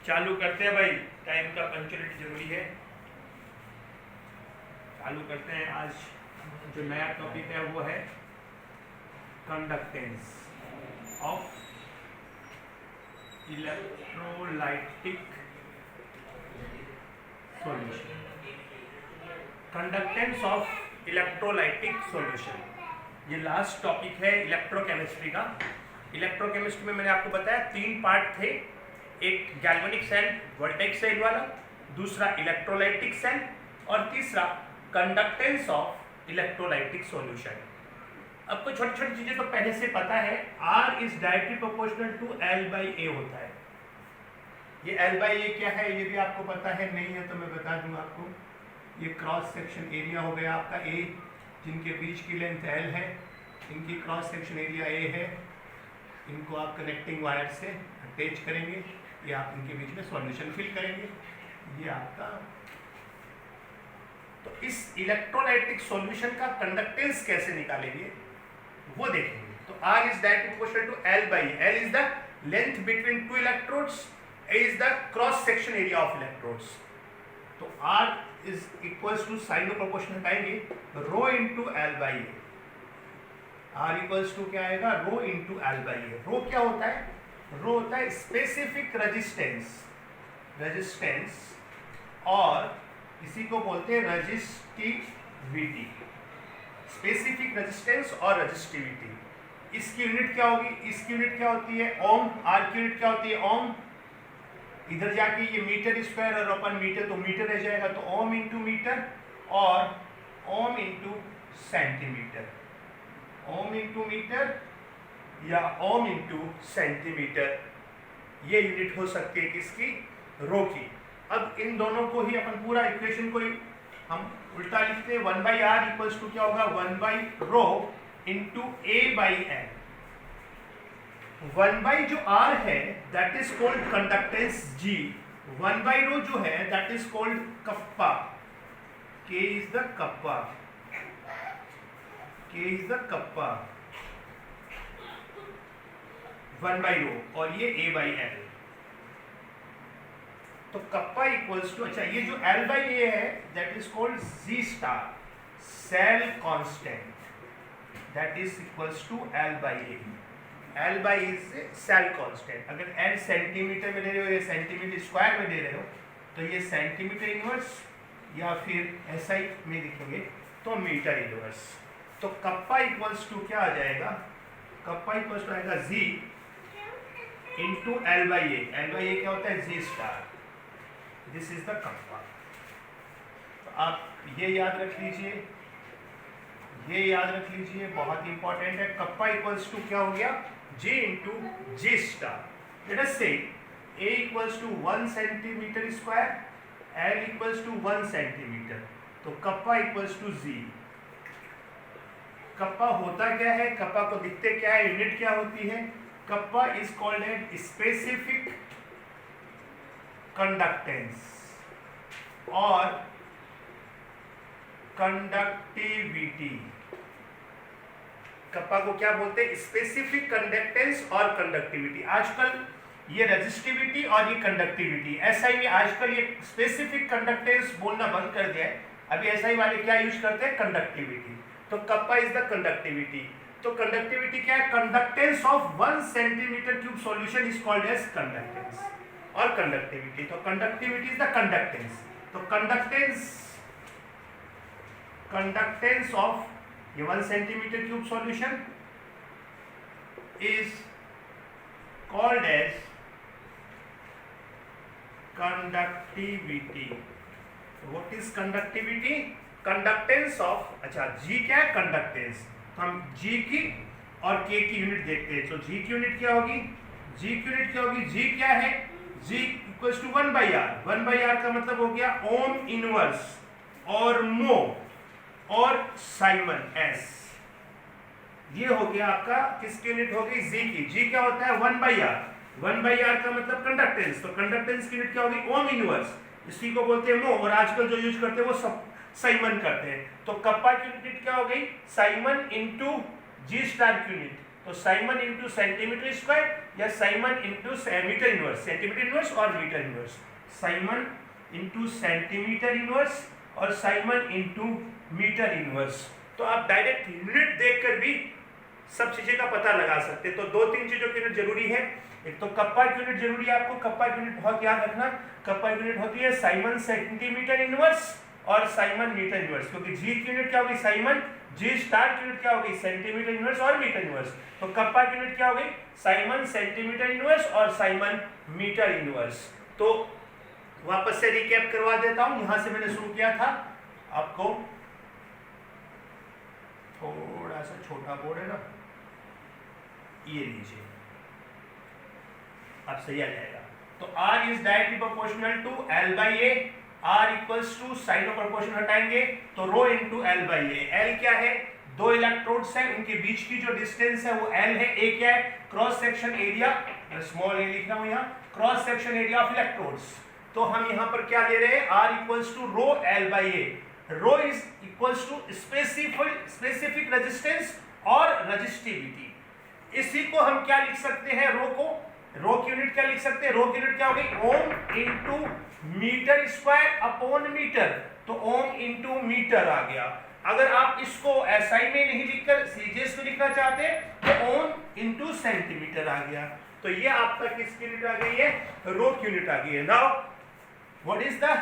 चालू करते हैं भाई, टाइम का पंक्चुअलिटी जरूरी है। चालू करते हैं। आज जो नया टॉपिक है वो है conductance of electrolytic solution. Conductance of electrolytic solution, ये लास्ट टॉपिक है इलेक्ट्रोकेमिस्ट्री का। इलेक्ट्रोकेमिस्ट्री में मैंने आपको बताया 3 पार्ट थे, एक गैल्वेनिक सेल वोल्टेज सेल वाला, दूसरा इलेक्ट्रोलाइटिक सेल और तीसरा कंडक्टेंस ऑफ इलेक्ट्रोलाइटिक सॉल्यूशन। आपको छोटी छोटी चीजें तो पहले से पता है। R is directly proportional to L/A होता है। ये L/A क्या है ये भी आपको पता है, नहीं है तो मैं बता दूं आपको। ये क्रॉस सेक्शन एरिया हो गया आपका A, जिनके बीच की लेंथ L है, इनकी क्रॉस सेक्शन एरिया A है। इनको आप कनेक्टिंग वायर से अटैच करेंगे, ये आप इनके बीच में सॉल्यूशन फिल करेंगे, ये आपका। तो इस इलेक्ट्रोलाइटिक सॉल्यूशन का कंडक्टेंस कैसे निकालेंगे वो देखेंगे। तो R is directly proportional to L/A। L is the length between 2 electrodes, A is the cross section area of electrodes. तो R is equals to sign में प्रोपोर्शनल आएंगे rho into L/A। R equals to क्या आएगा, रो into L/A। रो क्या होता है, रो होता है स्पेसिफिक रेजिस्टेंस और इसी को बोलते हैं रेजिस्टिविटी। स्पेसिफिक रेजिस्टेंस और रेजिस्टिविटी, इसकी यूनिट क्या होगी, इसकी यूनिट क्या होती है ओम। R की यूनिट क्या होती है ओम। इधर जाके ये मीटर स्क्वायर और अपन मीटर, तो मीटर रह जाएगा, तो ओम इंटू मीटर और ohm into centimetre. Ohm into metre या ओम इंटू सेंटीमीटर, ये यूनिट हो सकती है किसकी, रो की। अब इन दोनों को ही अपन पूरा इक्वेशन को ही हम उल्टा लिखते हैं। 1/R इक्वल्स टू क्या होगा, 1/रो इंटू A/N। 1/ जो R है that is called conductance G। 1/रो जो है that is called kappa. K is the kappa, K is the kappa 1/रो, और ये A/N। तो कप्पा इक्वल्स टू, अच्छा ये जो L/A है that is called Z star, cell constant, that is equals to L/A। L/A is cell constant. अगर L centimetre में दे रहे हो या सेंटीमीटर स्क्वायर में दे रहे हो तो ये सेंटीमीटर इनवर्स या फिर SI में लिखेंगे तो मीटर इनवर्स। तो कप्पा इक्वल्स टू क्या आ जाएगा, कप्पा इक्वल्स टू आएगा Z इंटू L/A। L/A क्या होता है, Z star. This is the kappa. तो आप ये याद रख लीजिए, ये याद रख लीजिए, बहुत इंपॉर्टेंट है। कप्पा इक्वल्स टू क्या हो गया, J into J star. Let us say A equals to 1 centimetre square, L equals to 1 centimetre, तो kappa equals to Z। Kappa होता क्या है, कप्पा को दिखते क्या है, यूनिट क्या होती है। Kappa is called as specific conductance और कंडक्टिविटी। कप्पा को क्या बोलते हैं, स्पेसिफिक कंडक्टेंस और कंडक्टिविटी। आजकल ये रेजिस्टिविटी और ये कंडक्टिविटी, SI में आजकल ये स्पेसिफिक कंडक्टेंस बोलना बंद कर दिया है। अभी SI वाले क्या यूज करते हैं, कंडक्टिविटी। तो कप्पा इज द कंडक्टिविटी। तो कंडक्टिविटी क्या है, conductance of 1 centimetre cube solution is called as conductance और कंडक्टिविटी। तो कंडक्टिविटी इज द कंडक्टेंस। तो कंडक्टेंस ऑफ ये 1 centimetre cube solution is called as conductivity. What is conductivity, conductance of, अच्छा G क्या है, कंडक्टेंस। तो हम G की और K की यूनिट देखते हैं। तो G की यूनिट क्या होगी, G की यूनिट क्या होगी, G क्या है, G equals to 1/R। 1/R का मतलब हो गया ओम इनवर्स और मो और साइमन S। ये हो गया आपका किसकी यूनिट हो गई, G की। G क्या होता है, 1/R। 1/R का मतलब कंडक्टेंस, तो कंडक्टेंस की यूनिट क्या होगी, ओम इनवर्स, इसी को बोलते हैं मो, और आजकल जो यूज करते हैं वो सब साइमन करते हैं। तो कप्पा की यूनिट क्या हो गई, साइमन इंटू G स्टार की यूनिट, तो साइमन इंटू सेंटीमीटर स्क्वायर या siemens into metre inverse, centimetre inverse और metre inverse, siemens into centimetre inverse और साइमन इंटू मीटर इनवर्स। तो आप डायरेक्ट यूनिट देखकर भी सब चीजें का पता लगा सकते हैं। तो दो तीन चीजों की यूनिट जरूरी है, एक तो कप्पा की यूनिट जरूरी है आपको, कप्पा की यूनिट बहुत याद रखना, कप्पा की यूनिट होती है साइमन सेंटीमीटर इनवर्स और साइमन मीटर इनवर्स, क्योंकि जी की यूनिट क्या होगी साइमन, जी स्टार की यूनिट क्या होगी सेंटीमीटर इनवर्स और मीटर इनवर्स। तो कप्पा की यूनिट क्या होगी साइमन सेंटीमीटर इनवर्स और साइमन मीटर इनवर्स। तो वापस से रिकैप करवा देता हूं, यहां से मैंने शुरू किया था, आपको थोड़ा सा छोटा बोर्ड है ना, ये लीजिए, अब सही आ जाएगा। तो R is directly proportional to L by A, R equals to sign of proportion हटाएंगे तो rho into L by A. L क्या है, दो इलेक्ट्रोड्स हैं, उनके बीच की जो डिस्टेंस है वो L है। A क्या है, cross section area, small a लिख रहा हूं यहाँ, cross section area of electrodes. तो हम यहाँ पर क्या ले रहे हैं, R equals to rho L by a. Rho is equals to specific resistance और रेजिस्टिविटी। इसी को हम क्या लिख सकते हैं, रो को, रो की यूनिट क्या लिख सकते हैं, रो की यूनिट क्या होगी ohm into metre square upon metre. तो ओम इंटू मीटर आ गया। अगर आप इसको एसआई में नहीं लिखकर सीजीएस में लिखना चाहते तो ओम इंटू सेंटीमीटर आ गया। तो ये आपका किसकी यूनिट आ गई है, रो की यूनिट आ गई है। Now what is the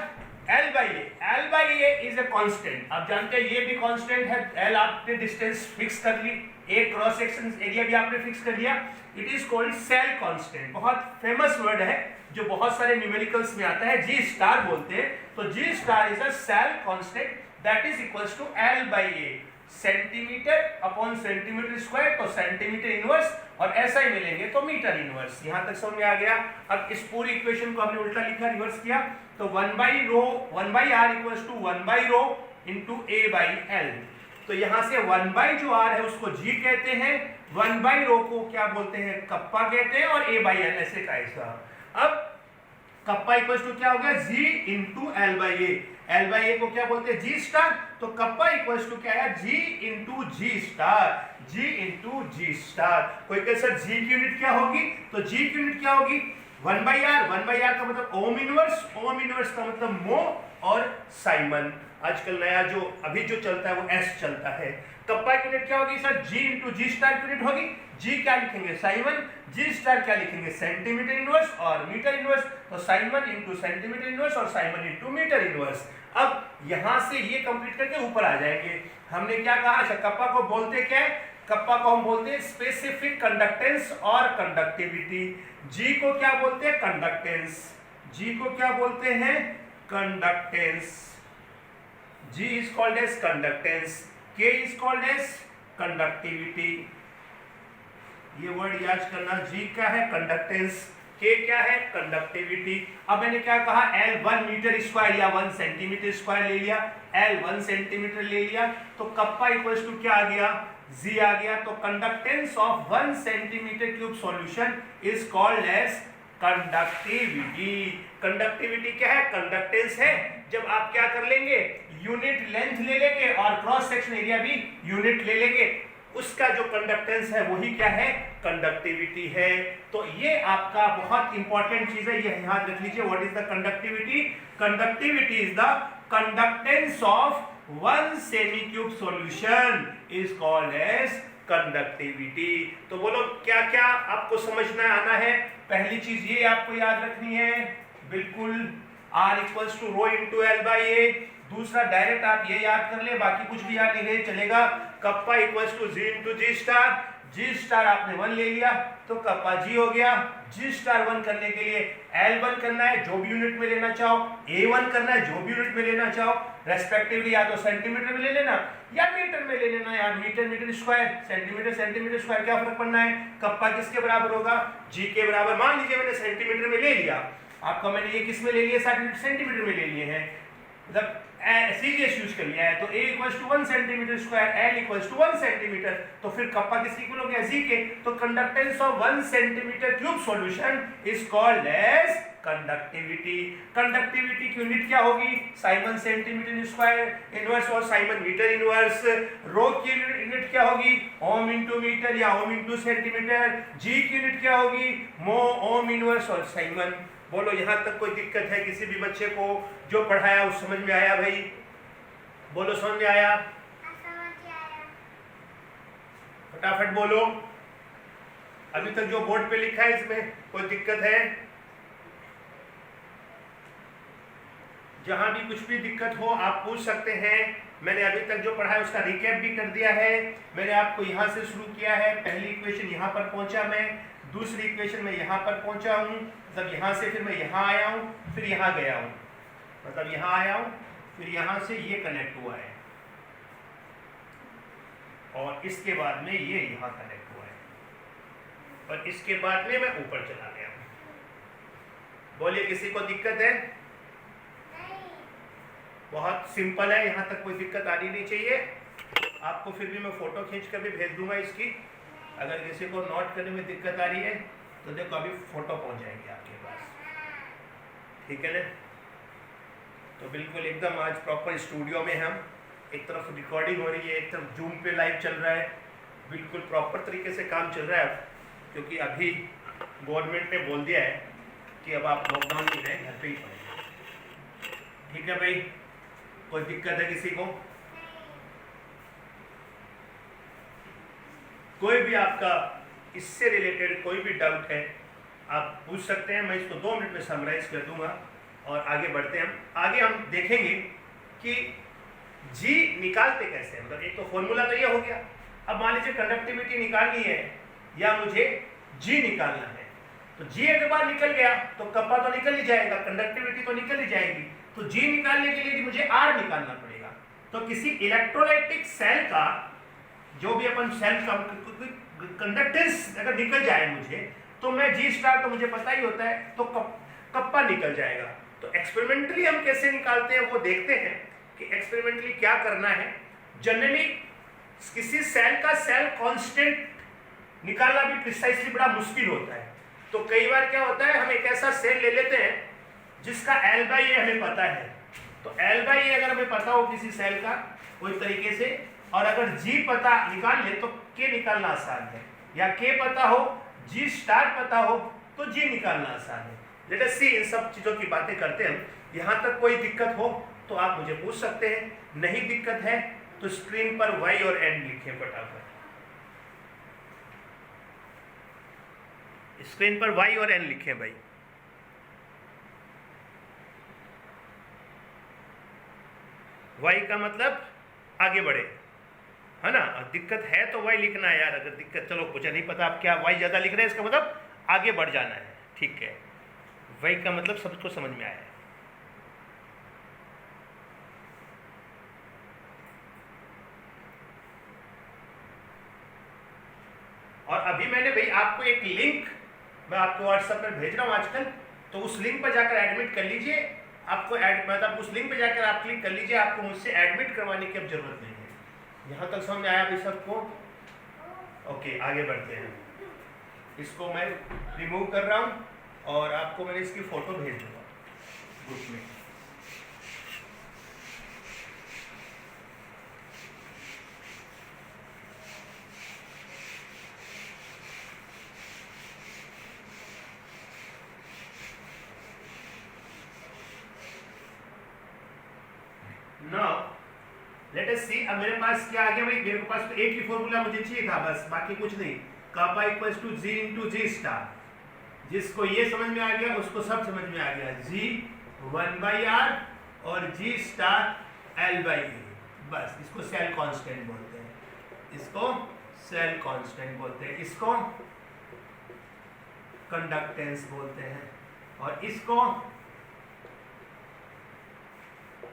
L by A? L by A is a constant। आप जानते हैं ये भी कांस्टेंट है। L आपने डिस्टेंस फिक्स कर ली, A क्रॉस सेक्शन एरिया भी आपने फिक्स कर लिया। It is called cell constant, बहुत फेमस वर्ड है जो बहुत सारे न्यूमेरिकल्स में आता है, G स्टार बोलते हैं। तो G star is a cell constant that is equals to L by A, centimetre upon centimetre square, तो सेंटीमीटर इनवर्स, और ऐसा ही मिलेंगे तो मीटर इनवर्स। यहां तक समझ में आ गया। अब इस पूरी इक्वेशन को हमने उल्टा लिखा, रिवर्स किया, तो 1 by rho 1 by R equals to 1 by rho into a by L. तो यहां से 1 बाई जो आर है उसको जी कहते हैं, 1 बाई रो को क्या बोलते हैं, कप्पा कहते हैं, और ए बाई एल ऐसे का ऐसा। अब कप्पा इक्वल्स टू क्या हो गया, G into L by A. L by A को क्या बोलते हैं, जी स्टार। तो कप्पा इक्वल्स टू क्या है, G into G star, G into G star. कोई कहे सर जी की यूनिट क्या होगी, तो जी की यूनिट क्या होगी 1 बाई आर। 1 बाई आर का मतलब ओम इनवर्स, ओम इनवर्स का मतलब मो और साइमन। आजकल नया जो अभी जो चलता है वो एस चलता है। कप्पा की यूनिट क्या होगी सर, जी इंटू जी स्टार की यूनिट होगी। जी क्या लिखेंगे साइमन, जी स्टार क्या लिखेंगे सेंटीमीटर इनवर्स और मीटर इनवर्स। तो साइमन इंटू सेंटीमीटर इनवर्स और साइमन इंटू मीटर इनवर्स। अब यहां से ये कंप्लीट करके ऊपर आ जाएंगे। हमने क्या कहा, अच्छा कप्पा को बोलते क्या है, कप्पा को हम बोलते हैं स्पेसिफिक कंडक्टेंस और कंडक्टिविटी। जी को क्या बोलते हैं, कंडक्टेंस। जी को क्या बोलते हैं, conductance. G is called as conductance, K is called as conductivity. ये वर्ड याद करना, जी क्या है कंडक्टेंस, के क्या है कंडक्टिविटी। अब मैंने क्या कहा, L 1 मीटर स्क्वायर या 1 सेंटीमीटर स्क्वायर ले लिया, L 1 सेंटीमीटर ले लिया, तो कप्पा इक्वल्स टू क्या आ गया, G आ गया। तो conductance of 1 centimetre cube solution is called as conductivity. Conductivity क्या है, कंडक्टेंस है। जब आप क्या कर लेंगे, यूनिट लेंथ ले लेंगे और क्रॉस सेक्शन एरिया भी यूनिट ले लेंगे, उसका जो कंडक्टेंस है वही क्या है, कंडक्टिविटी है। तो ये आपका बहुत इंपॉर्टेंट चीज है, ये याद रख लीजिए। What is the conductivity, conductivity is the conductance of 1 cm cube solution is called as conductivity. तो बोलो क्या क्या आपको समझना आना है। पहली चीज ये आपको याद रखनी है बिल्कुल, R equals to rho into L by A. दूसरा डायरेक्ट आप ये याद कर ले, बाकी कुछ भी याद नहीं रहे चलेगा। Kappa equals to G into G star. G star आपने 1 ले लिया तो कप्पा जी हो गया। जी स्टार 1 करने के लिए L1 करना है जो भी यूनिट में लेना चाहो, A1 करना है जो भी यूनिट में लेना चाहो, रेस्पेक्टिवली या तो सेंटीमीटर में ले लेना या मीटर में ले लेना। यार metre metre square, centimetre centimetre square, क्या फर्क पड़ना है। कप्पा किसके बराबर होगा, जी के बराबर। मान लीजिए मैंने सेंटीमीटर में ले लिया, आपका मैंने ये किस में ले लिया, सेंटीमीटर में ले लिए हैं, मतलब सीजीएस यूज कर लिया है। तो A equals to 1 centimetre square, L equals to 1 centimetre. तो फिर कप्पा किसके इक्वल हो गया, जी के। तो conductance of 1 centimetre cube solution is called as conductivity. Conductivity की यूनिट क्या होगी? साइमन सेंटीमीटर स्क्वायर इनवर्स और साइमन मीटर इनवर्स। रो की यूनिट क्या होगी? ओम इंटू मीटर या ओम इंटू सेंटीमीटर। जी की यूनिट क्या होगी? मो, ओम इनवर्स और साइमन। बोलो यहाँ तक कोई दिक्कत है किसी भी बच्चे को? जो पढ़ाया वो समझ में आया भाई? बोलो समझ में आया? फटाफट बोलो। अभी तक जो बोर्ड पे लिखा है इसमें कोई दिक्कत है? जहां भी कुछ भी दिक्कत हो आप पूछ सकते हैं। मैंने अभी तक जो पढ़ा है उसका रिकैप भी कर दिया है। मैंने आपको यहाँ से शुरू किया है, पहली इक्वेशन यहाँ पर पहुंचा मैं, दूसरी इक्वेशन में यहाँ पर पहुंचा हूँ, मतलब यहाँ से फिर मैं यहाँ आया हूँ, फिर यहाँ गया हूँ, मतलब यहाँ आया हूँ, फिर यहाँ से ये कनेक्ट हुआ है और इसके बाद में ये यहाँ कनेक्ट हुआ है और इसके बाद में मैं ऊपर चला गया हूँ। बोलिए किसी को दिक्कत है? बहुत सिंपल है, यहाँ तक कोई दिक्कत आनी नहीं चाहिए। आपको फिर भी मैं फोटो खींच कर भी भेज दूंगा इसकी। अगर किसी को नोट करने में दिक्कत आ रही है तो देखो अभी फोटो पहुँच जाएगी आपके पास, ठीक है ना? तो बिल्कुल एकदम आज प्रॉपर स्टूडियो में हम, एक तरफ रिकॉर्डिंग हो रही है, एक तरफ जूम पे लाइव चल रहा है, बिल्कुल प्रॉपर तरीके से काम चल रहा है। क्योंकि अभी गवर्नमेंट ने बोल दिया है कि अब आप लॉकडाउन में रहें, घर पे ही पढ़ें। ठीक है भाई, कोई दिक्कत है किसी को? कोई भी आपका इससे रिलेटेड कोई भी डाउट है आप पूछ सकते हैं। मैं इसको 2 मिनट में समराइज कर दूंगा और आगे बढ़ते हैं। हम आगे हम देखेंगे कि जी निकालते कैसे हैं। मतलब एक तो फॉर्मूला तो ये हो गया। अब मान लीजिए कंडक्टिविटी निकालनी है या मुझे जी निकालना है, तो जी एक बार निकल गया तो कप्पा तो निकल ही जाएगा, कंडक्टिविटी तो निकल ही जाएगी। तो जी निकालने के लिए मुझे आर निकालना पड़ेगा। तो किसी इलेक्ट्रोलाइटिक सेल का जो भी अपन सेल का कंडक्टेंस अगर निकल जाए मुझे, तो मैं जी स्टार तो मुझे पता ही होता है, तो कप्पा निकल जाएगा। तो एक्सपेरिमेंटली हम कैसे निकालते हैं वो देखते हैं कि एक्सपेरिमेंटली क्या करना है। जनरली किसी सेल का सेल कांस्टेंट निकालना भी प्रिसाइसली बड़ा मुश्किल होता है। तो कई बार क्या होता है, हम एक ऐसा सेल ले लेते हैं जिसका L/A हमें पता है। तो L/A अगर हमें पता हो किसी सेल का कोई तरीके से, और अगर G पता निकाल ले तो K निकालना आसान है, या K पता हो, G स्टार पता हो तो G निकालना आसान है। लेट अस सी, इन सब चीज़ों की बातें करते हैं। यहाँ तक कोई दिक्कत हो तो आप मुझे पूछ सकते हैं, नहीं दिक्कत है तो स्क्रीन पर Y और N लिखें फटाफट। स्क्रीन पर Y और N लिखें भाई। Y का मतलब आगे बढ़े, है ना? दिक्कत है तो Y लिखना है यार। अगर दिक्कत, चलो मुझे नहीं पता आप क्या Y ज़्यादा लिख रहे हैं, इसका मतलब आगे बढ़ जाना है, ठीक है? Y का मतलब सबको समझ में आया है। और अभी मैंने भाई आपको एक लिंक मैं आपको व्हाट्सएप पर भेज रहा हूँ आजकल, तो उस लिंक पर जाकर एडमिट कर लीजिए। आपको मतलब उस लिंक पे जाकर आप क्लिक कर लीजिए, आपको मुझसे एडमिट करवाने की अब जरूरत नहीं है। यहाँ तक समझ में आया भाई सबको? ओके, आगे बढ़ते हैं। इसको मैं रिमूव कर रहा हूँ और आपको मैंने इसकी फ़ोटो भेज दूँगा ग्रुप में। Now, let us see, अब मेरे पास क्या आ गया भाई? मेरे पास तो एक ही फॉर्मूला मुझे चाहिए था बस, बाकी कुछ नहीं। Kappa equals to G into G star. जिसको ये समझ में आ गया उसको सब समझ में आ गया। जी 1/r और जी स्टार L/A। बस इसको सेल कांस्टेंट बोलते हैं, इसको सेल कांस्टेंट बोलते हैं, इसको कंडक्टेंस बोलते हैं और इसको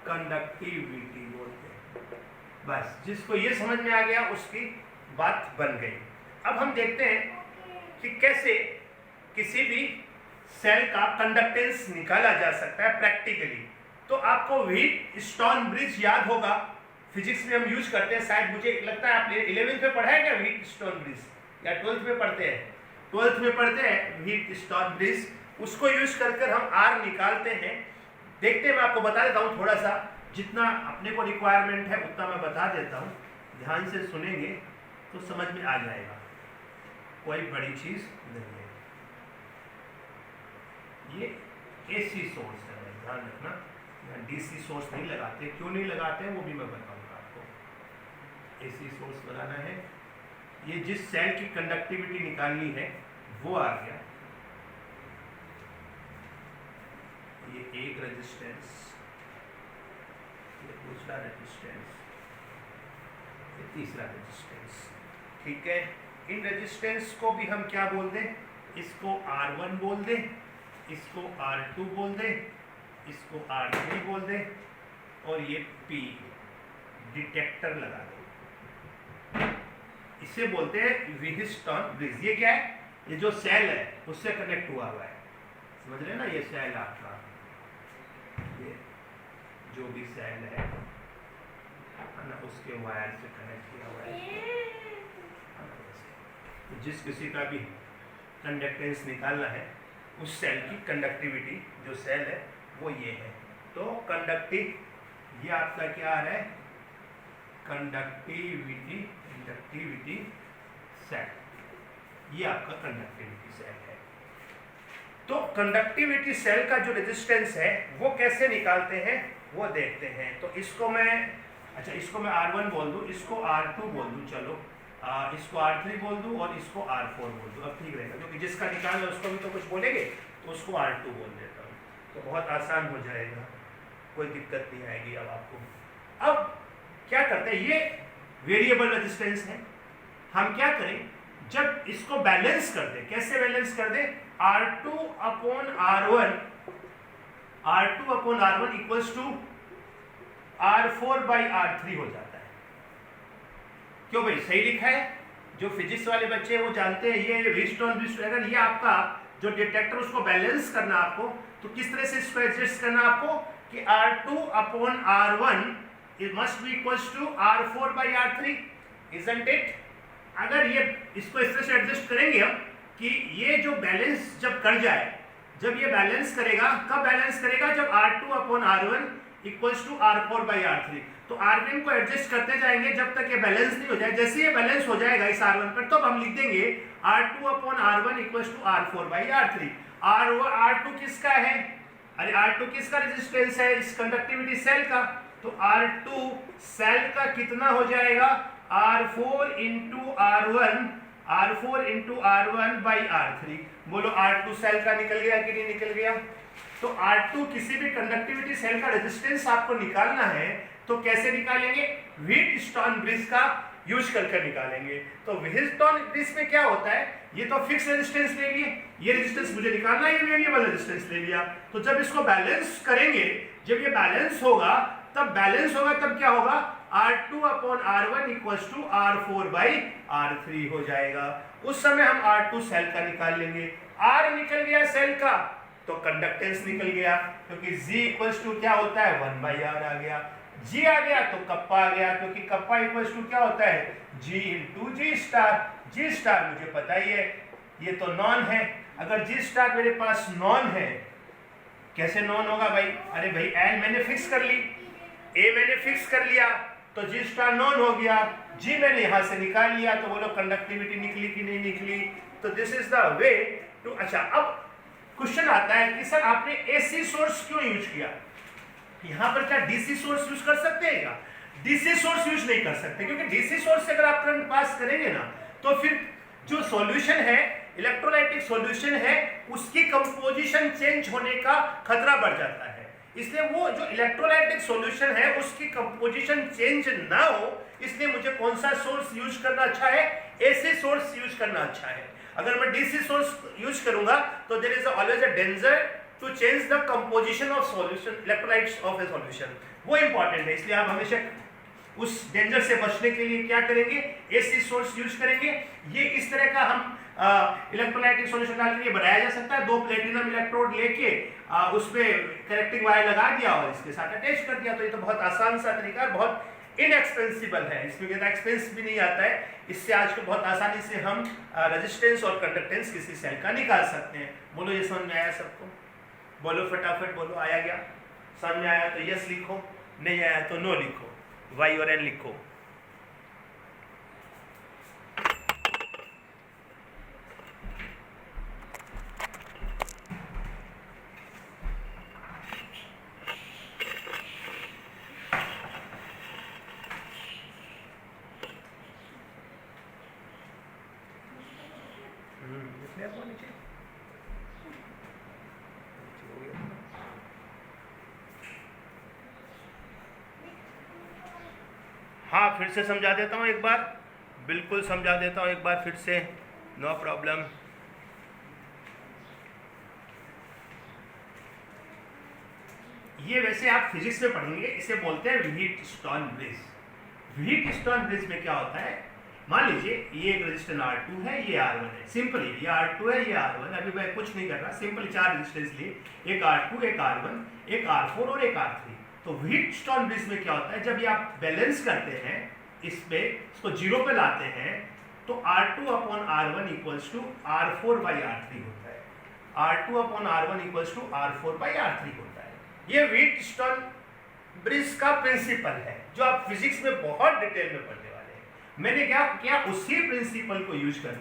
कंडक्टिविटी बोलते हैं। बस जिसको ये समझ में आ गया उसकी बात बन गई। अब हम देखते हैं कि कैसे किसी भी सेल का कंडक्टेंस निकाला जा सकता है प्रैक्टिकली। तो आपको व्हीट स्टोन ब्रिज याद होगा, फिजिक्स में हम यूज करते हैं। शायद मुझे लगता है आपने 11th में पढ़ा है क्या व्हीट स्टोन ब्रिज, या 12th में पढ़ते हैं? 12th में पढ़ते हैं व्हीट स्टोन ब्रिज। उसको यूज कर हम R निकालते हैं। देखते हैं, मैं आपको बता देता हूँ थोड़ा सा, जितना अपने को रिक्वायरमेंट है उतना मैं बता देता हूँ, ध्यान से सुनेंगे तो समझ में आ जाएगा, कोई बड़ी चीज नहीं है। ये AC सोर्स है, ध्यान रखना, DC सोर्स नहीं लगाते। क्यों नहीं लगाते वो भी मैं बताऊंगा आपको। AC सोर्स लगाना है। ये जिस सेल की कंडक्टिविटी निकालनी है वो आ गया, ये एक रेजिस्टेंस, ये दूसरा रेजिस्टेंस, ये तीसरा रेजिस्टेंस, ठीक है। इन रेजिस्टेंस को भी हम क्या बोल दें, इसको R1 बोल दें, इसको R2 बोल दें, इसको R3 बोल दें, और ये P डिटेक्टर लगा दें। इसे बोलते हैं व्हीटस्टोन ब्रिज। ये क्या है, ये जो सेल है उससे कनेक्ट हुआ है, समझ रहे ना, ये सेल आपका, ये जो भी सेल है ना, उसके वायर से कनेक्ट किया हुआ है। तो जिस किसी का भी कंडक्टेंस निकालना है, उस सेल की कंडक्टिविटी, जो सेल है वो ये है। तो कंडक्टिव, ये आपका क्या आ रहा है, कंडक्टिविटी, कंडक्टिविटी सेल, ये आपका कंडक्टिविटी सेल है। तो कंडक्टिविटी सेल का जो रेजिस्टेंस है वो कैसे निकालते हैं वो देखते हैं। तो इसको मैं, अच्छा इसको मैं R1 बोल दूं, इसको R2 बोल दूं, चलो इसको R3 बोल दूं और इसको R4 बोल दूं, अब ठीक रहेगा, क्योंकि जिसका निकालना है उसको भी तो कुछ बोलेंगे, तो उसको R2 बोल देता हूँ, तो बहुत आसान हो जाएगा, कोई दिक्कत नहीं आएगी अब आपको। अब क्या करते हैं, ये वेरिएबल रेजिस्टेंस है, हम क्या करें, जब इसको बैलेंस कर दे, कैसे बैलेंस कर दे, R2 upon R1, R2 upon R1 equals to R4 by R3 हो जाता है। क्यों भाई, सही लिखा है, जो फिजिक्स वाले बच्चे वो जानते हैं, ये व्हीटस्टोन ब्रिज, अगर ये आपका जो डिटेक्टर उसको बैलेंस करना आपको, तो किस तरह से इसको एडजस्ट करना आपको कि R2 upon R1 it must be equals to R4 by R3, isn't it? अगर ये इसको इस तरह से एडजस्ट करेंगे हम कि ये जो बैलेंस जब कर जाए, जब ये बैलेंस करेगा, कब बैलेंस करेगा, जब R2 upon R1 equals to R4 by R3, तो R1 को एडजस्ट करते जाएंगे जब तक ये बैलेंस नहीं हो जाए। जैसे ये बैलेंस हो जाएगा इस R1 पर, तो हम लिख देंगे R2 upon R1 equals to R4 by R3। R2 किसका है, अरे R2 किसका रेजिस्टेंस है, इस कंडक्टिविटी सेल का, तो R2 सेल का कितना हो जाएगा, R4 into R1, R4 into R1 by R3। बोलो R2 सेल का निकल गया कि नहीं निकल गया। तो R2 किसी भी कंडक्टिविटी सेल का रेजिस्टेंस आपको निकालना है, तो कैसे निकालेंगे, व्हीटस्टोन ब्रिज का यूज करके निकालेंगे। तो व्हीटस्टोन ब्रिज में क्या होता है, ये तो फिक्स रेजिस्टेंस ले लिए, ये रेजिस्टेंस मुझे निकालना है, ये वेरिएबल रेजिस्टेंस ले लिया। तो जब इसको बैलेंस करेंगे, जब ये बैलेंस होगा तब क्या होगा, R2 upon R1 equals to R4 by R3 हो जाएगा। उस समय हम R2 सेल का निकाल लेंगे। R निकल गया सेल का, तो कंडक्टेंस निकल गया, क्योंकि G इक्वल्स टू क्या होता है, 1 बाई R आ गया। G आ गया तो कप्पा आ गया, क्योंकि कप्पा इक्वल्स टू क्या होता है, G into G star. G star मुझे पता ही है, ये तो नॉन है। अगर G स्टार मेरे पास नॉन है, कैसे नॉन होगा भाई, अरे भाई L मैंने फिक्स कर ली, A मैंने फिक्स कर लिया, तो G स्टार नॉन हो गया, G मैंने यहां से निकाल लिया, तो बोलो कंडक्टिविटी निकली कि नहीं निकली। तो this is the way two. अच्छा, अब क्वेश्चन आता है कि सर आपने AC सोर्स क्यों यूज किया, यहां पर क्या DC सोर्स यूज कर सकते हैं क्या, DC सोर्स यूज नहीं कर सकते, क्योंकि DC सोर्स से अगर आप करंट पास करेंगे ना, तो फिर जो सॉल्यूशन है, इलेक्ट्रोलाइटिक सॉल्यूशन है, उसकी कंपोजिशन चेंज होने का खतरा बढ़ जाता है। इसलिए वो जो इलेक्ट्रोलाइटिक सॉल्यूशन है उसकी कंपोजिशन चेंज ना हो, इसलिए मुझे कौन सा सोर्स यूज करना अच्छा है, AC सोर्स यूज करना अच्छा है। अगर मैं DC सोर्स यूज करूंगा तो there is always a danger to change the composition of solution, electrolytes of a solution, वो इंपॉर्टेंट है। इसलिए आप हमेशा उस डेंजर से बचने के लिए क्या करेंगे, AC सोर्स यूज करेंगे। ये इस तरह का हम इलेक्ट्रोलाइटिक सॉल्यूशन डाल के बनाया जा सकता है। 2 प्लेटिनम इलेक्ट्रोड लेके उसमें कनेक्टिंग वायर लगा दिया और इसके साथ अटैच कर दिया, तो ये तो बहुत आसान सा तरीका है, बहुत इनएक्सपेंसिबल है, इसमें ज़्यादा एक्सपेंस भी नहीं आता है। इससे आजकल बहुत आसानी से हम रेजिस्टेंस और कंडक्टेंस किसी सेल का निकाल सकते हैं। बोलो ये समझ में आया सबको? बोलो फटाफट बोलो, आया क्या? समझ में आया तो यस लिखो, नहीं आया तो नो लिखो, वाई और एन लिखो। हाँ, फिर से समझा देता हूँ एक बार, बिल्कुल समझा देता हूँ एक बार फिर से, नो प्रॉब्लम। ये वैसे आप फिजिक्स में पढ़ेंगे, इसे बोलते हैं व्हीटस्टोन ब्रिज। व्हीटस्टोन ब्रिज में क्या होता है, मान लीजिए ये एक रेजिस्टेंस R2 है, ये R1 है, सिंपल ये R2 है, ये R1, अभी मैं कुछ नहीं कर रहा, सिंपल 4 रेजिस्टेंस लिए, एक R2, एक R1, एक R4 और एक R3। तो व्हीटस्टोन ब्रिज में क्या होता है, जब ये आप बैलेंस करते हैं इसको जीरो पे लाते हैं तो R2 upon R1 equals to R4 by R3 होता है। R2 upon R1 equals to R4 by R3 होता है। ये व्हीटस्टोन ब्रिज का प्रिंसिपल है जो आप फिजिक्स में बहुत डिटेल में पढ़ने वाले हैं। मैंने क्या किया, उसी प्रिंसिपल को यूज कर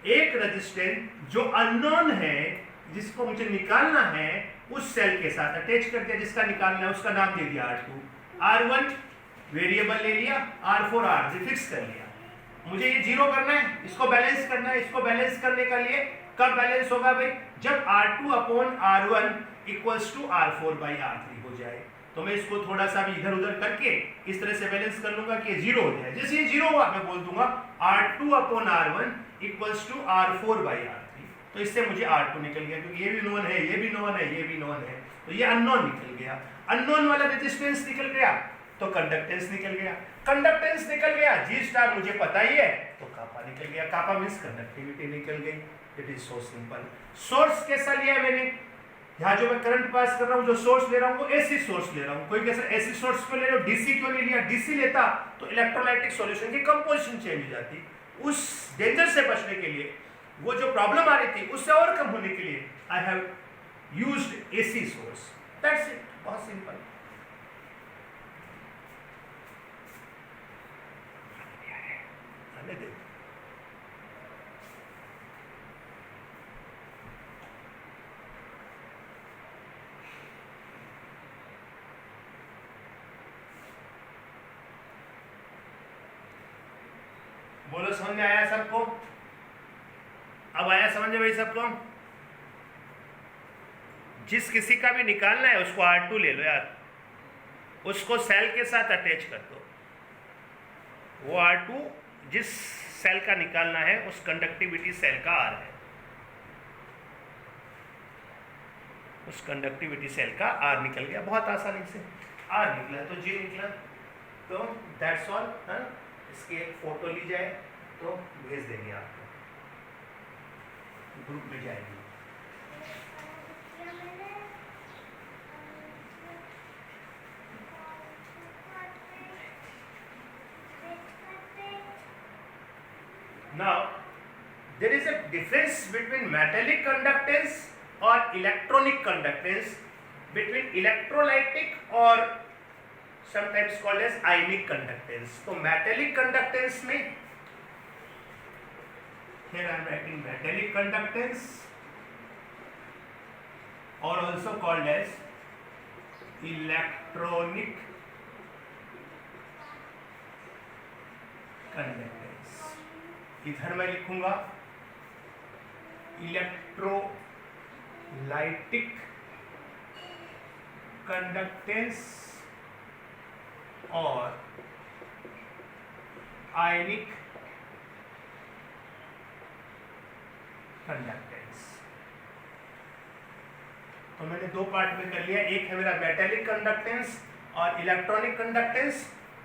एक रेजिस्टेंस जो अननोन है, जिसको मुझे निकालना है, उस सेल के साथ अटैच कर दिया, जिसका निकालना है उसका नाम दे दिया R2, R1 वेरिएबल ले लिया, R4 R3 फिक्स कर लिया। मुझे ये जीरो करना है, इसको बैलेंस करना है। इसको बैलेंस करने का लिए कब बैलेंस होगा भाई, जब R2 upon R1 equals to R4 by R3 हो जाए। तो मैं इसको थोड़ा सा भी इधर उधर करके इस तरह से बैलेंस कर लूंगा कि जीरो हो जाए। जैसे ये जीरो हुआ मैं बोल दूंगा R2 upon R1 equals to R4 by R3। तो इससे मुझे R2 निकल गया, क्योंकि ये भी नोन है, ये भी नोन है, ये भी नोन है, तो ये अननोन निकल गया। अननोन वाला रेजिस्टेंस निकल गया तो कंडक्टेंस निकल गया, कंडक्टेंस निकल गया, जी स्टार मुझे पता ही है तो कापा निकल गया, कापा मींस कंडक्टिविटी निकल गई। It is so simple. Source कैसा लिया है मैंने, यहाँ जो मैं करंट पास कर रहा हूँ, जो सोर्स ले रहा हूँ वो एसी सोर्स ले रहा हूँ। कोई कैसा एसी सोर्स क्यों ले रहा हूँ, डीसी क्यों नहीं लिया? डीसी लेता तो इलेक्ट्रोलाइटिक सॉल्यूशन की कंपोजिशन चेंज हो जाती। उस डेंजर से बचने के लिए, वो जो प्रॉब्लम आ रही थी उससे ओवरकम होने के लिए I have used AC source. That's it, बहुत सिंपल। बोलो समझ में आया सबको? अब आया समझ में भाई सबको? जिस किसी का भी निकालना है उसको R2 ले लो यार, उसको सेल के साथ अटैच कर दो। वो R2 जिस सेल का निकालना है उस कंडक्टिविटी सेल का R है, उस कंडक्टिविटी सेल का R निकल गया बहुत आसानी से। R निकला तो G निकला, तो दैट्स ऑल। इसकी एक फोटो ली जाए तो भेज देंगे आपको, ग्रुप में जाएगी। Now there is a difference between metallic conductance or electronic conductance, between electrolytic or sometimes called as ionic conductance. तो metallic conductance में, here I am writing metallic conductance or also called as electronic conductance। इधर मैं लिखूंगा electrolytic conductance और ionic conductance. तो मैंने दो part में कर लिया, एक है मेरा मेटेलिक कंडक्टेंस और इलेक्ट्रॉनिक कंडक्टेंस,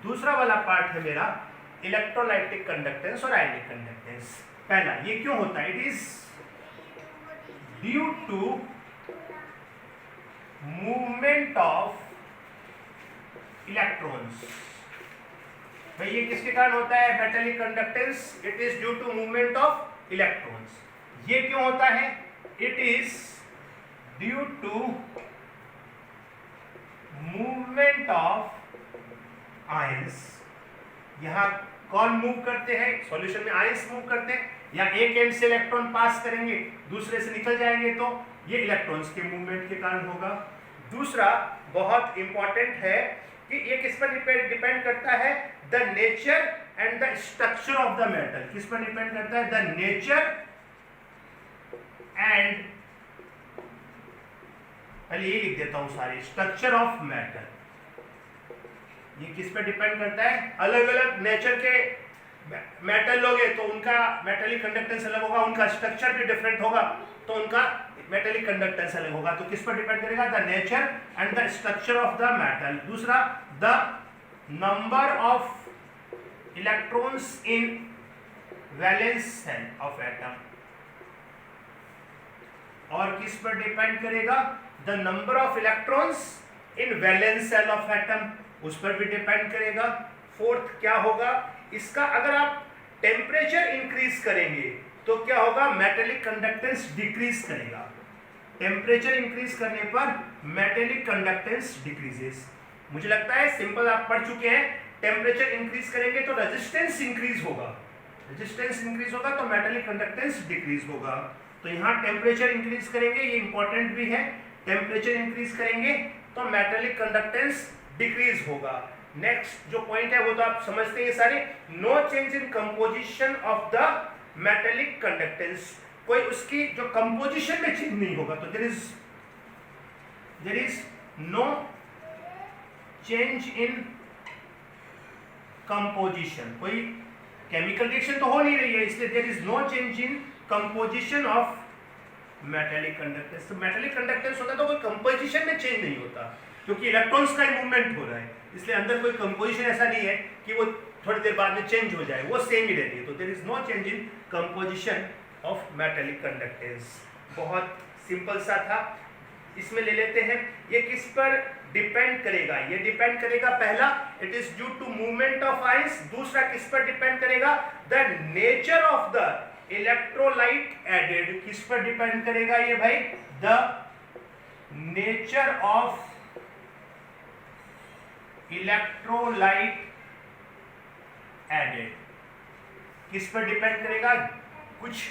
दूसरा वाला पार्ट है मेरा इलेक्ट्रोलाइटिक कंडक्टेंस और आयनिक कंडक्टेंस। पहला ये क्यों होता है, it is due to movement of electrons भाई ये किसके कारण होता है metallic conductance? It is due to movement of electrons. ये क्यों होता है? It is due to movement of ions. यहां कौन मूव करते हैं? सॉल्यूशन में आयंस मूव करते हैं, या एक एंड से इलेक्ट्रॉन पास करेंगे दूसरे से निकल जाएंगे, तो ये इलेक्ट्रॉन्स के मूवमेंट के कारण होगा। दूसरा बहुत इंपॉर्टेंट है कि ये किस पर डिपेंड करता है? The nature and the structure of the metal. किस पर डिपेंड करता है? द नेचर एंड, पहले ये लिख देता हूं सारे, स्ट्रक्चर ऑफ मेटल। ये किस पर डिपेंड करता है? अलग अलग नेचर के मेटल लोगे तो उनका मेटेलिक कंडक्टेंस अलग होगा, उनका स्ट्रक्चर भी डिफरेंट होगा, तो उनका मेटेलिक कंडक्टेंस अलग होगा। तो किस पर डिपेंड करेगा? The nature and the structure of the metal. दूसरा, the number of electrons in valence shell of atom. और किस पर डिपेंड करेगा? The number of electrons in valence shell of atom, उस पर भी डिपेंड करेगा। फोर्थ क्या होगा इसका? अगर आप टेम्परेचर इंक्रीज करेंगे तो क्या होगा? मेटेलिक कंडक्टेंस डिक्रीज करेगा। टेम्परेचर इंक्रीज करने पर मेटेलिक कंडक्टेंस डिक्रीजेस। मुझे लगता है सिंपल आप पढ़ चुके हैं। टेम्परेचर इंक्रीज करेंगे तो रेजिस्टेंस इंक्रीज होगा, रेजिस्टेंस इंक्रीज होगा तो मेटेलिक कंडक्टेंस डिक्रीज होगा। तो यहाँ टेम्परेचर इंक्रीज करेंगे, ये इंपॉर्टेंट भी है। टेम्परेचर इंक्रीज करेंगे तो मेटेलिक कंडक्टेंस डिक्रीज होगा। नेक्स्ट जो पॉइंट है वो तो आप समझते हैं सारे। No change in composition of the metallic conductance, कोई उसकी जो कंपोजिशन में चेंज नहीं होगा। तो there is no change in composition, कोई केमिकल रिएक्शन तो हो नहीं रही है, इसलिए there is no change in composition of metallic conductance. तो मेटेलिक कंडक्टेंस होता है तो कोई कंपोजिशन में चेंज नहीं होता, क्योंकि इलेक्ट्रॉन्स का ही मूवमेंट हो रहा है, इसलिए अंदर कोई कंपोजिशन ऐसा नहीं है कि वो थोड़ी देर बाद में चेंज हो जाए, वो सेम ही रहती है। तो there is no change in composition of metallic conductance. बहुत सिंपल सा था। इसमें ले लेते हैं, ये किस पर डिपेंड करेगा? ये डिपेंड करेगा, पहला it is due to movement of ions. दूसरा किस पर डिपेंड करेगा? The nature of the electrolyte added. किस पर डिपेंड करेगा ये भाई? The nature of electrolyte added. किस पर डिपेंड करेगा? कुछ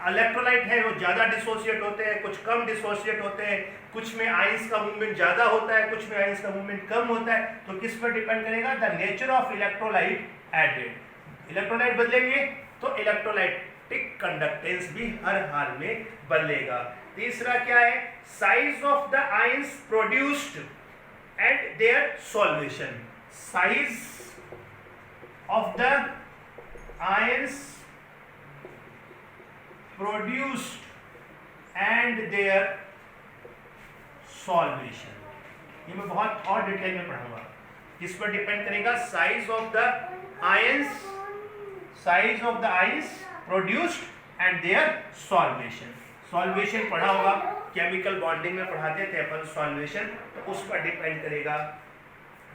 इलेक्ट्रोलाइट है वो ज्यादा डिसोसिएट होते हैं, कुछ कम डिसोसिएट होते हैं, कुछ में आयंस का मूवमेंट ज्यादा होता है, कुछ में आयंस का मूवमेंट कम होता है। तो किस पर डिपेंड करेगा? The nature of electrolyte added. Electrolyte बदलेंगे तो इलेक्ट्रोलाइटिक कंडक्टेंस भी हर हाल में बदलेगा। तीसरा क्या है? Size of the ions produced and their solvation. Size of the ions produced and their solution। ये मैं बहुत और डिटेल में पढ़ाऊंगा। किस पर डिपेंड करेगा? Size of the ions, size of the ions produced and their solvation. Solvation पढ़ा होगा, केमिकल बॉन्डिंग में पढ़ाते थे अपन सॉल्वेशन, तो उस पर डिपेंड करेगा।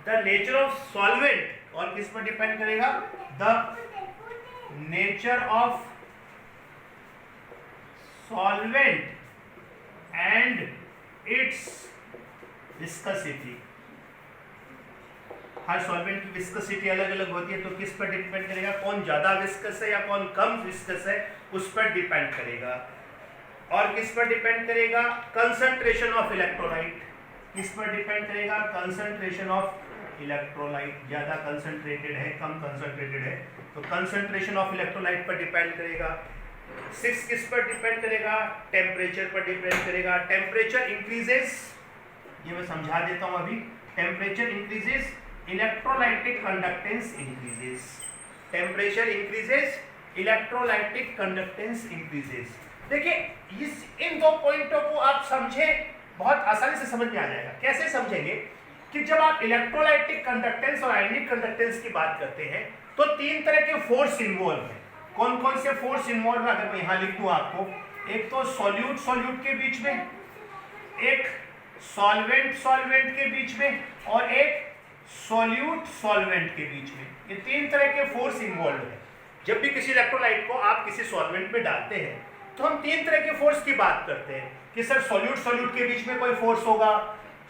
द नेचर ऑफ सॉल्वेंट, और किस पर डिपेंड करेगा? The nature of solvent and its viscosity। Her solvent की विस्कोसिटी अलग अलग होती है, तो किस पर डिपेंड करेगा? कौन ज्यादा विस्कस है या कौन कम विस्कस है, उस पर डिपेंड करेगा। और किस पर डिपेंड करेगा? Concentration of electrolyte. किस पर डिपेंड करेगा? Concentration of electrolyte. ज्यादा कंसंट्रेटेड है, कम कंसंट्रेटेड है, तो कंसंट्रेशन ऑफ इलेक्ट्रोलाइट पर डिपेंड करेगा। 6 किस पर डिपेंड करेगा? टेम्परेचर पर डिपेंड करेगा। टेम्परेचर इंक्रीजेस, ये मैं समझा देता हूं अभी। Temperature increases, electrolytic conductance increases. Temperature increases, electrolytic conductance increases. देखिए इन दो पॉइंटों को आप समझे, बहुत आसानी से समझ में आ जाएगा। कैसे समझेंगे? कि जब आप इलेक्ट्रोलाइटिक कंडक्टेंस और आयनिक कंडक्टेंस की बात करते हैं तो 3 तरह के फोर्स इन्वॉल्व हैं। कौन कौन से फोर्स इन्वॉल्व है? अगर मैं यहां लिख दूं आपको, एक तो सॉल्यूट सॉल्यूट के बीच में, एक सॉल्वेंट सॉल्वेंट के बीच में, और एक सॉल्यूट सॉल्वेंट के बीच में। ये तीन तरह के फोर्स इन्वॉल्व है। जब भी किसी इलेक्ट्रोलाइट को आप किसी सॉल्वेंट में डालते हैं तो हम तीन तरह के फोर्स की बात करते हैं कि सर सॉल्यूट सॉल्यूट के बीच में कोई फोर्स होगा,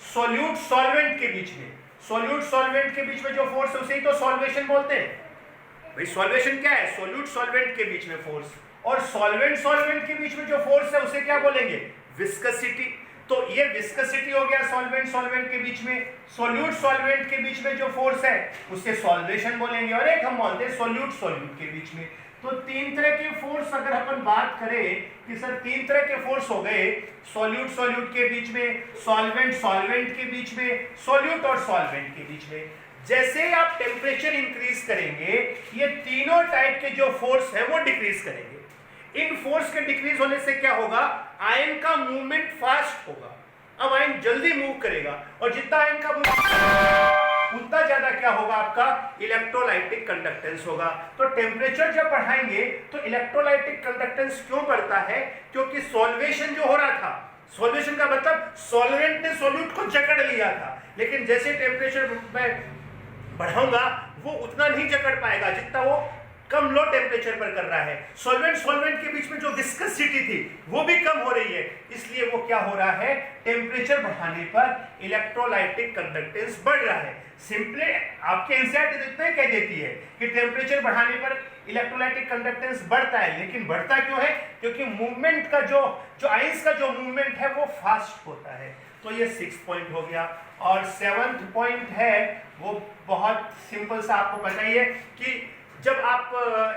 सॉल्यूट सॉल्वेंट के बीच में, सॉल्यूट सॉल्वेंट के बीच में जो फोर्स है उसे ही तो सॉल्वेशन बोलते हैं। भाई सॉल्वेशन क्या है? सॉल्यूट सॉल्वेंट के बीच में फोर्स। और सॉल्वेंट सॉल्वेंट के बीच में जो फोर्स है उसे क्या बोलेंगे? विस्कोसिटी। तो ये विस्कोसिटी हो गया सॉल्वेंट सॉल्वेंट के बीच में। सॉल्यूट सॉल्वेंट के बीच में जो फोर्स है उसे सॉल्वेशन बोलेंगे। और एक हम बोलते हैं सॉल्यूट सॉल्यूट के बीच में। तो तीन तरह के फोर्स अगर अपन बात करें कि सर तीन तरह के फोर्स हो गए, सॉल्यूट सॉल्यूट के बीच में, सॉल्वेंट सॉल्वेंट के बीच में, सॉल्यूट और सॉल्वेंट के बीच में। जैसे आप टेम्परेचर इंक्रीज करेंगे ये तीनों टाइप के जो फोर्स है वो डिक्रीज करेंगे। इन फोर्स के डिक्रीज होने से क्या होगा? आयन का मूवमेंट फास्ट होगा। अब आयन जल्दी मूव करेगा और जितना आयन का उतना ज्यादा क्या होगा? आपका इलेक्ट्रोलाइटिक कंडक्टेंस होगा। तो टेम्परेचर जब बढ़ाएंगे तो इलेक्ट्रोलाइटिक कंडक्टेंस क्यों बढ़ता है? क्योंकि सॉल्वेशन जो हो रहा था, सॉल्वेशन का मतलब सॉल्वेंट ने सॉल्यूट को जकड़ लिया था, लेकिन जैसे टेम्परेचर मैं बढ़ाऊंगा वो उतना नहीं जकड़ पाएगा जितना वो कम लो टेम्परेचर पर कर रहा है। सॉल्वेंट सॉल्वेंट के बीच में जो विस्कोसिटी थी वो भी कम हो रही है, इसलिए वो क्या हो रहा है? टेम्परेचर बढ़ाने पर इलेक्ट्रोलाइटिक कंडक्टेंस बढ़ रहा है। सिंपली आपके एनसीईआरटी इतना कह देती है कि टेम्परेचर बढ़ाने पर इलेक्ट्रोलाइटिक कंडक्टेंस बढ़ता है, लेकिन बढ़ता क्यों है? क्योंकि मूवमेंट का जो आयंस का जो मूवमेंट है वो फास्ट होता है। तो ये 6 पॉइंट हो गया। और 7th पॉइंट है वो बहुत सिंपल सा, आपको पता ही है कि जब आप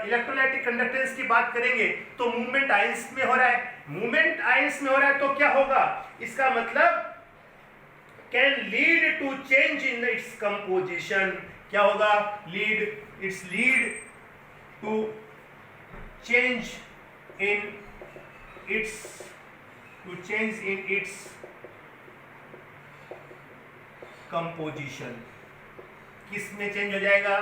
इलेक्ट्रोलाइटिक कंडक्टेंस की बात करेंगे तो मूवमेंट आयंस में हो रहा है। मूवमेंट आयंस में हो रहा है तो क्या होगा? इसका मतलब can lead to change in its composition. क्या होगा? Lead to change in its composition. किस में चेंज हो जाएगा?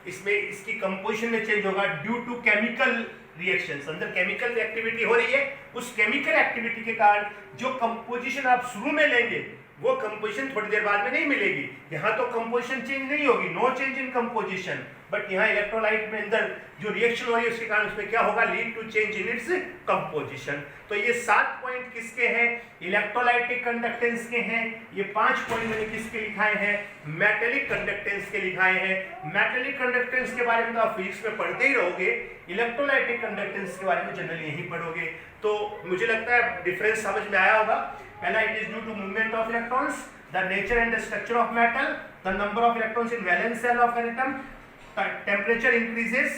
इसमें इसकी कंपोजिशन में चेंज होगा ड्यू टू केमिकल रिएक्शंस। अंदर केमिकल एक्टिविटी हो रही है, उस केमिकल एक्टिविटी के कारण जो कंपोजिशन आप शुरू में लेंगे वो कंपोजिशन थोड़ी देर बाद में नहीं मिलेगी। यहाँ तो कंपोजिशन चेंज नहीं होगी, no change in composition, but यहाँ इलेक्ट्रोलाइट में अंदर जो रिएक्शन हो रही है उसके कारण उसमें क्या होगा? Lead to change in its composition. तो ये 7 पॉइंट किसके हैं? इलेक्ट्रोलाइटिक कंडक्टेंस के हैं। ये 5 पॉइंट मैंने किसके लिखाए हैं? मेटेलिक कंडक्टेंस के लिखाए हैं। मेटेलिक कंडक्टेंस के बारे में तो आप फिजिक्स में पढ़ते ही रहोगे, इलेक्ट्रोलाइटिक कंडक्टेंस के बारे में जनरली यही पढ़ोगे। तो मुझे लगता है डिफरेंस समझ में आया होगा। पहला, it is due to movement of electrons, the nature and the structure of metal, the number of electrons in valence shell of an atom, temperature increases,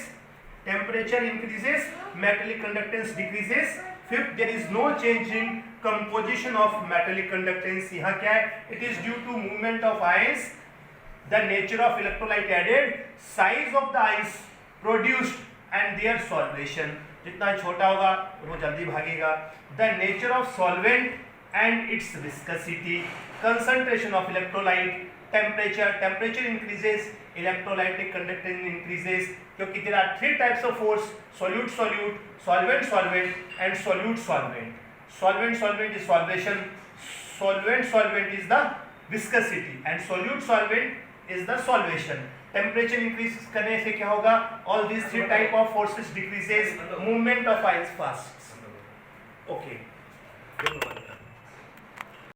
metallic conductance decreases. Fifth, there is no change in composition of metallic conductance. यहाँ क्या है? It is due to movement of ions, the nature of electrolyte added, size of the ions produced and their solvation. जितना छोटा होगा वो जल्दी भागेगा. The nature of solvent and its viscosity, concentration of electrolyte, temperature increases, electrolytic conductance increases. क्योंकि there are 3 types of force: solute solute, solvent solvent and solute solvent. Solvent is solvation, solvent is the viscosity and solute solvent is the solvation. Temperature increase करने से क्या होगा? All these 3 type of forces decreases, movement of ions fast. Okay.